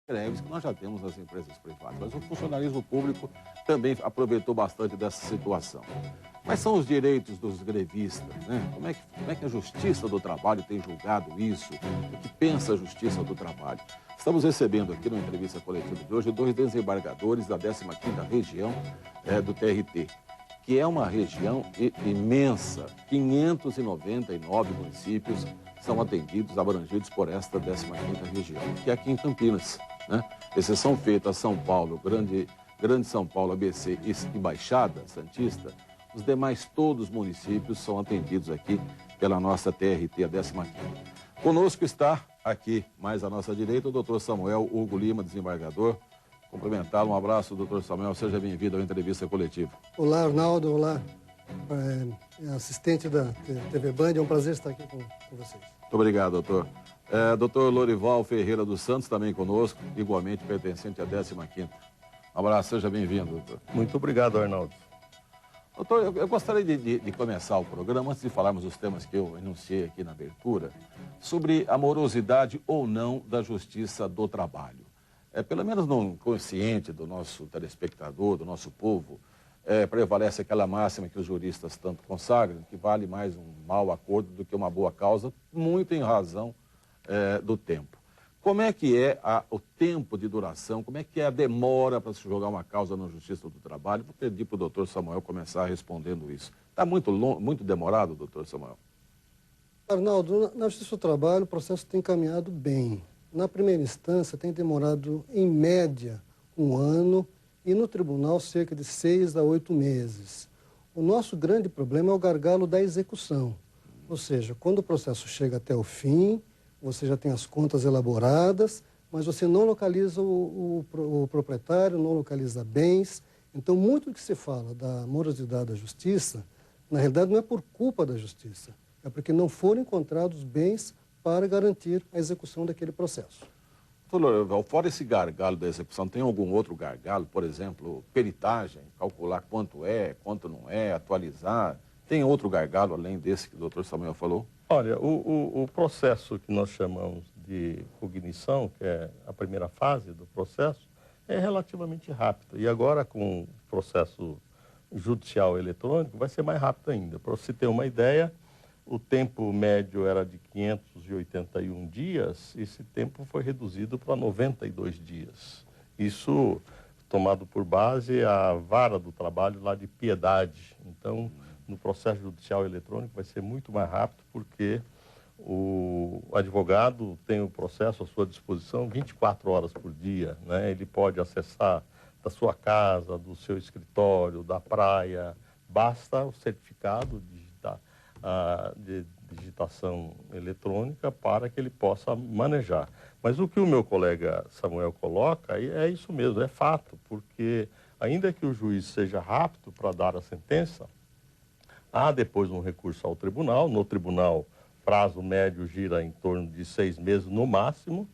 greves que nós já temos nas empresas privadas. Mas o funcionalismo público também aproveitou bastante dessa situação. Quais são os direitos dos grevistas, né? Como é que a Justiça do Trabalho tem julgado isso? O que pensa a Justiça do Trabalho? Estamos recebendo aqui na entrevista coletiva de hoje 2 desembargadores da 15ª região do TRT, que é uma região imensa. 599 municípios são atendidos, abrangidos por esta 15ª região, que é aqui em Campinas, né? Exceção feita a São Paulo, Grande São Paulo, ABC e Baixada Santista, os demais todos os municípios são atendidos aqui pela nossa TRT, a 15ª. Conosco está aqui, mais à nossa direita, o doutor Samuel Hugo Lima, desembargador. Cumprimentá-lo, um abraço, doutor Samuel, seja bem-vindo à entrevista coletiva. Olá, Arnaldo, olá, assistente da TV Band, é um prazer estar aqui com vocês. Muito obrigado, doutor. Doutor Lorival Ferreira dos Santos, também conosco, igualmente pertencente à 15ª. Um abraço, seja bem-vindo, doutor. Muito obrigado, Arnaldo. Doutor, eu gostaria de começar o programa, antes de falarmos dos temas que eu enunciei aqui na abertura, sobre a morosidade ou não da Justiça do Trabalho. Pelo menos no consciente do nosso telespectador, do nosso povo, prevalece aquela máxima que os juristas tanto consagram, que vale mais um mau acordo do que uma boa causa, muito em razão do tempo. Como é que é o tempo de duração, como é que é a demora para se julgar uma causa na Justiça do Trabalho? Vou pedir para o doutor Samuel começar respondendo isso. Está muito demorado, doutor Samuel? Arnaldo, na Justiça do Trabalho o processo tem caminhado bem. Na primeira instância tem demorado, em média, 1 ano e no tribunal cerca de 6 a 8 meses. O nosso grande problema é o gargalo da execução. Ou seja, quando o processo chega até o fim, você já tem as contas elaboradas, mas você não localiza o proprietário, não localiza bens. Então, muito do que se fala da morosidade da justiça, na realidade não é por culpa da justiça, é porque não foram encontrados bens para garantir a execução daquele processo. Doutor, fora esse gargalo da execução, tem algum outro gargalo? Por exemplo, peritagem, calcular quanto não é, atualizar. Tem outro gargalo além desse que o doutor Samuel falou? Olha, o processo que nós chamamos de cognição, que é a primeira fase do processo, é relativamente rápido. E agora, com o processo judicial eletrônico, vai ser mais rápido ainda. Para você ter uma ideia, o tempo médio era de 581 dias, esse tempo foi reduzido para 92 dias. Isso tomado por base a vara do trabalho lá de Piedade. Então, no processo judicial eletrônico vai ser muito mais rápido, porque o advogado tem o processo à sua disposição 24 horas por dia, né? Ele pode acessar da sua casa, do seu escritório, da praia, basta o certificado de digitação eletrônica para que ele possa manejar. Mas o que o meu colega Samuel coloca é isso mesmo, é fato, porque ainda que o juiz seja rápido para dar a sentença, há depois um recurso ao tribunal. No tribunal, prazo médio gira em torno de 6 meses no máximo,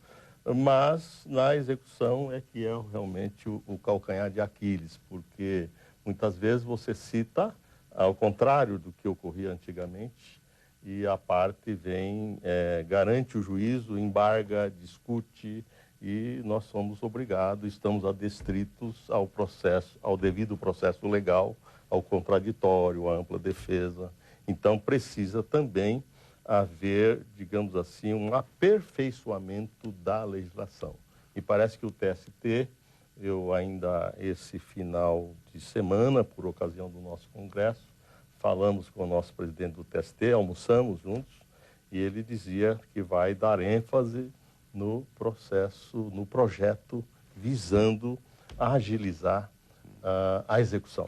mas na execução é que é realmente o calcanhar de Aquiles, porque muitas vezes você cita, ao contrário do que ocorria antigamente, e a parte vem, garante o juízo, embarga, discute, e nós somos obrigados, estamos adstritos ao processo, ao devido processo legal, ao contraditório, à ampla defesa. Então, precisa também haver, digamos assim, um aperfeiçoamento da legislação. E parece que o TST, eu ainda, esse final de semana, por ocasião do nosso congresso, falamos com o nosso presidente do TST, almoçamos juntos, e ele dizia que vai dar ênfase no processo, no projeto, visando agilizar a execução.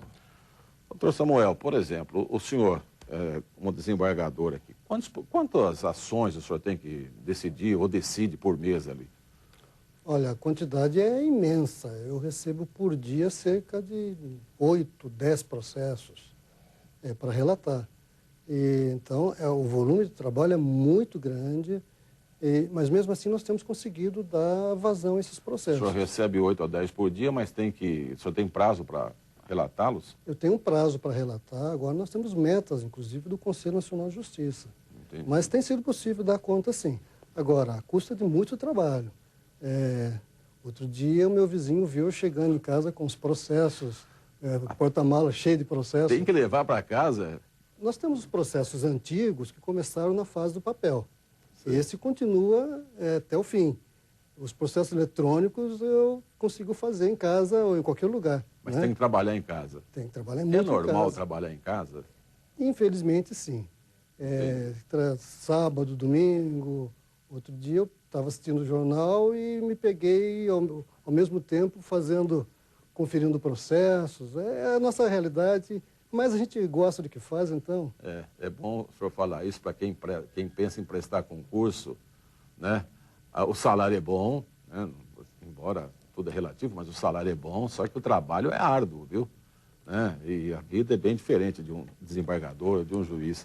Doutor Samuel, por exemplo, o senhor, como desembargador aqui, quantas ações o senhor tem que decidir ou decide por mês ali? Olha, a quantidade é imensa. Eu recebo por dia cerca de 8, 10 processos para relatar. Então, o volume de trabalho é muito grande, mas mesmo assim nós temos conseguido dar vazão a esses processos. O senhor recebe 8 a 10 por dia, mas o senhor tem prazo para relatá-los? Eu tenho um prazo para relatar. Agora nós temos metas, inclusive, do Conselho Nacional de Justiça. Entendi. Mas tem sido possível dar conta, sim. Agora, a custa de muito trabalho. Outro dia, o meu vizinho viu eu chegando em casa com os processos, porta-mala cheio de processos. Tem que levar para casa? Nós temos os processos antigos que começaram na fase do papel. Sim. Esse continua até o fim. Os processos eletrônicos eu consigo fazer em casa ou em qualquer lugar. Mas né? tem que trabalhar em casa. Tem que trabalhar muito É normal em casa. trabalhar em casa? Infelizmente, sim. Sábado, domingo, outro dia eu estava assistindo o jornal e me peguei ao mesmo tempo conferindo processos. É a nossa realidade, mas a gente gosta do que faz, então. É bom o senhor falar isso para quem pensa em prestar concurso, né? O salário é bom, né? Embora tudo é relativo, mas o salário é bom, só que o trabalho é árduo, viu? Né? E a vida é bem diferente de um desembargador, de um juiz.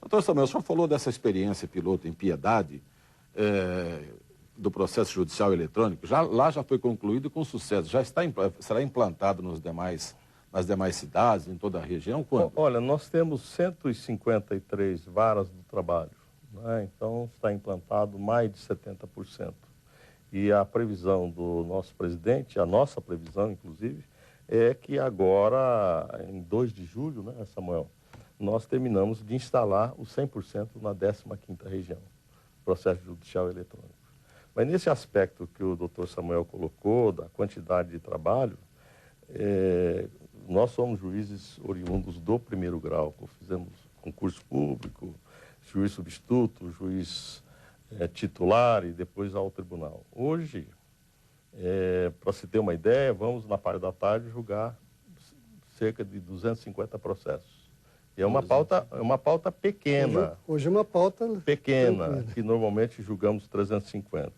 Doutor Samuel, o senhor falou dessa experiência piloto em Piedade, do processo judicial eletrônico. Lá já foi concluído com sucesso. Será implantado nas demais cidades, em toda a região? Quando? Olha, nós temos 153 varas do trabalho, né? Então está implantado mais de 70%. E a previsão do nosso presidente, a nossa previsão, inclusive, é que agora, em 2 de julho, né, Samuel, nós terminamos de instalar o 100% na 15ª região, processo judicial eletrônico. Mas nesse aspecto que o doutor Samuel colocou, da quantidade de trabalho, nós somos juízes oriundos do º grau, fizemos concurso público, juiz substituto, juiz titular e depois ao tribunal. Hoje, para se ter uma ideia, vamos na parte da tarde julgar cerca de 250 processos. E é uma pauta pequena. Hoje é uma pauta pequena, tranquila. que normalmente julgamos 350.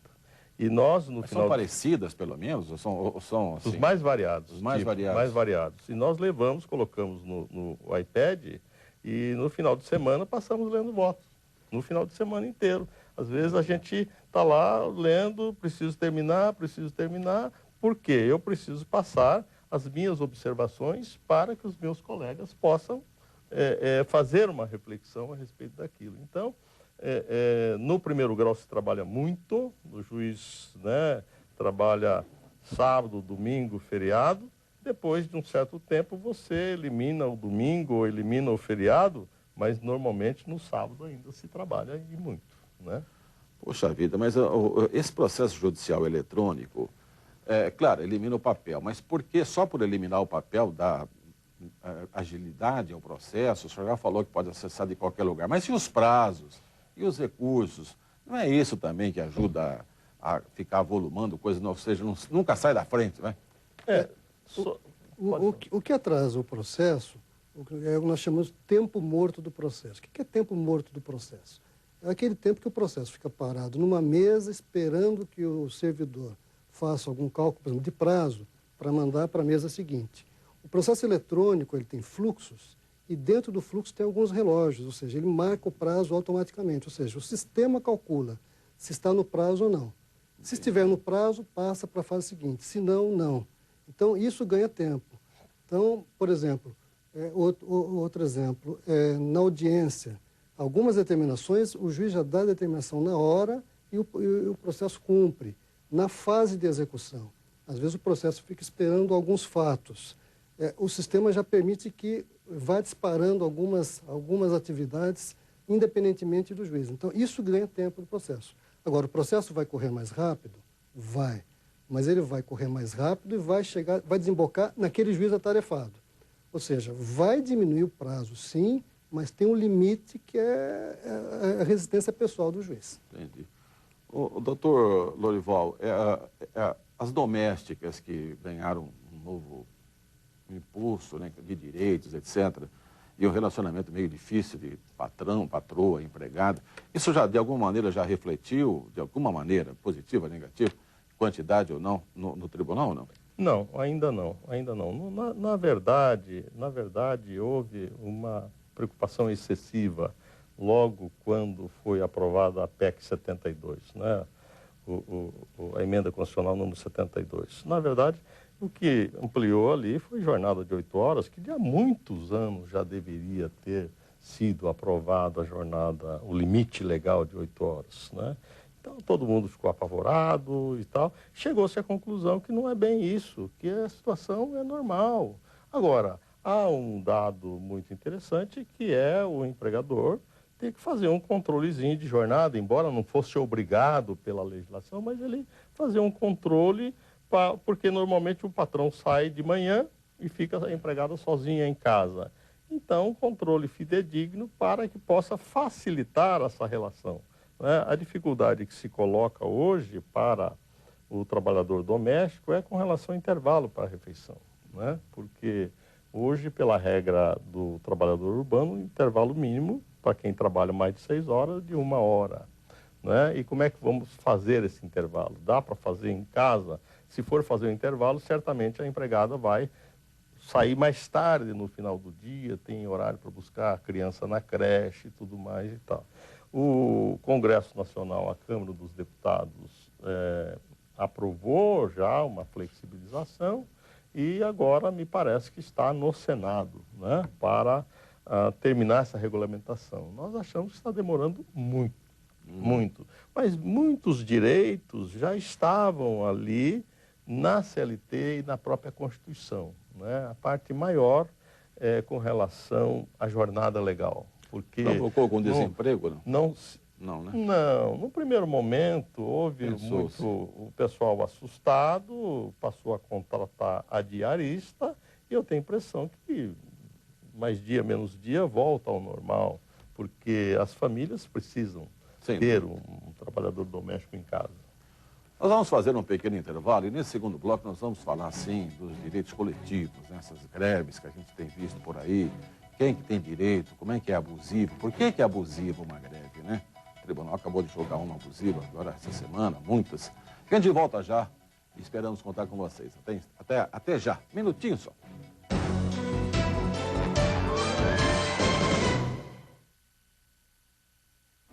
E nós, no Mas final... São parecidas, pelo menos? Ou são assim? Os mais variados. Os mais variados. Mais variados. E nós colocamos no iPad e no final de semana passamos lendo votos. No final de semana inteiro. Às vezes a gente está lá lendo, preciso terminar. Por quê? Eu preciso passar as minhas observações para que os meus colegas possam fazer uma reflexão a respeito daquilo. Então, no 1º grau se trabalha muito, o juiz, né, trabalha sábado, domingo, feriado. Depois de um certo tempo você elimina o domingo ou elimina o feriado, mas normalmente no sábado ainda se trabalha e muito, né? Poxa vida, mas esse processo judicial eletrônico, claro, elimina o papel, mas por que só por eliminar o papel dá agilidade ao processo? O senhor já falou que pode acessar de qualquer lugar, mas e os prazos? E os recursos? Não é isso também que ajuda a ficar volumando coisas, ou seja, nunca sai da frente, né? O que atrasa o processo é o que nós chamamos de tempo morto do processo. O que é tempo morto do processo? É aquele tempo que o processo fica parado numa mesa esperando que o servidor faça algum cálculo, por exemplo, de prazo para mandar para a mesa seguinte. O processo eletrônico ele tem fluxos e dentro do fluxo tem alguns relógios, ou seja, ele marca o prazo automaticamente, ou seja, o sistema calcula se está no prazo ou não. Se estiver no prazo, passa para a fase seguinte, se não, não. Então, isso ganha tempo. Então, por exemplo, outro exemplo, na audiência, algumas determinações, o juiz já dá a determinação na hora e o processo cumpre. Na fase de execução, às vezes o processo fica esperando alguns fatos. O sistema já permite que vá disparando algumas atividades independentemente do juiz. Então, isso ganha tempo do processo. Agora, o processo vai correr mais rápido? Vai. Mas ele vai correr mais rápido e vai desembocar naquele juiz atarefado. Ou seja, vai diminuir o prazo, sim, mas tem um limite que é a resistência pessoal do juiz. Entendi. O doutor Lorival, as domésticas que ganharam um novo impulso, né, de direitos, etc., e um relacionamento meio difícil de patrão, patroa, empregado, isso já, de alguma maneira, já refletiu, de alguma maneira, positiva, negativa, quantidade ou não, no tribunal ou não? Não, ainda não. Na verdade, houve uma preocupação excessiva logo quando foi aprovada a PEC 72, né? A emenda constitucional número 72. Na verdade, o que ampliou ali foi jornada de 8 horas, que há muitos anos já deveria ter sido aprovada a jornada, o limite legal de 8 horas, né? Então, todo mundo ficou apavorado e tal. Chegou-se à conclusão que não é bem isso, que a situação é normal. Agora, há um dado muito interessante, que é o empregador ter que fazer um controlezinho de jornada, embora não fosse obrigado pela legislação, mas ele fazer um controle, porque normalmente o patrão sai de manhã e fica a empregada sozinha em casa. Então, um controle fidedigno para que possa facilitar essa relação, né? A dificuldade que se coloca hoje para o trabalhador doméstico é com relação ao intervalo para a refeição, né? Porque hoje, pela regra do trabalhador urbano, o intervalo mínimo para quem trabalha mais de 6 horas de 1 hora, né? E como é que vamos fazer esse intervalo? Dá para fazer em casa? Se for fazer o intervalo, certamente a empregada vai sair mais tarde no final do dia, tem horário para buscar a criança na creche e tudo mais e tal. O Congresso Nacional, a Câmara dos Deputados, aprovou já uma flexibilização e agora me parece que está no Senado, né, para terminar essa regulamentação. Nós achamos que está demorando muito. Mas muitos direitos já estavam ali na CLT e na própria Constituição, né? A parte maior é com relação à jornada legal. Porque provocou algum desemprego? Não, né? Não, no primeiro momento houve muito o pessoal assustado, passou a contratar a diarista e eu tenho a impressão que mais dia, menos dia, volta ao normal, porque as famílias precisam ter um trabalhador doméstico em casa. Nós vamos fazer um pequeno intervalo e nesse segundo bloco nós vamos falar, sim, dos direitos coletivos, né? Essas greves que a gente tem visto por aí, quem que tem direito, como é que é abusivo, por que que é abusiva uma greve, né? O tribunal acabou de julgar uma abusiva agora essa semana, muitas. A gente volta já e esperamos contar com vocês. Até já, minutinho só.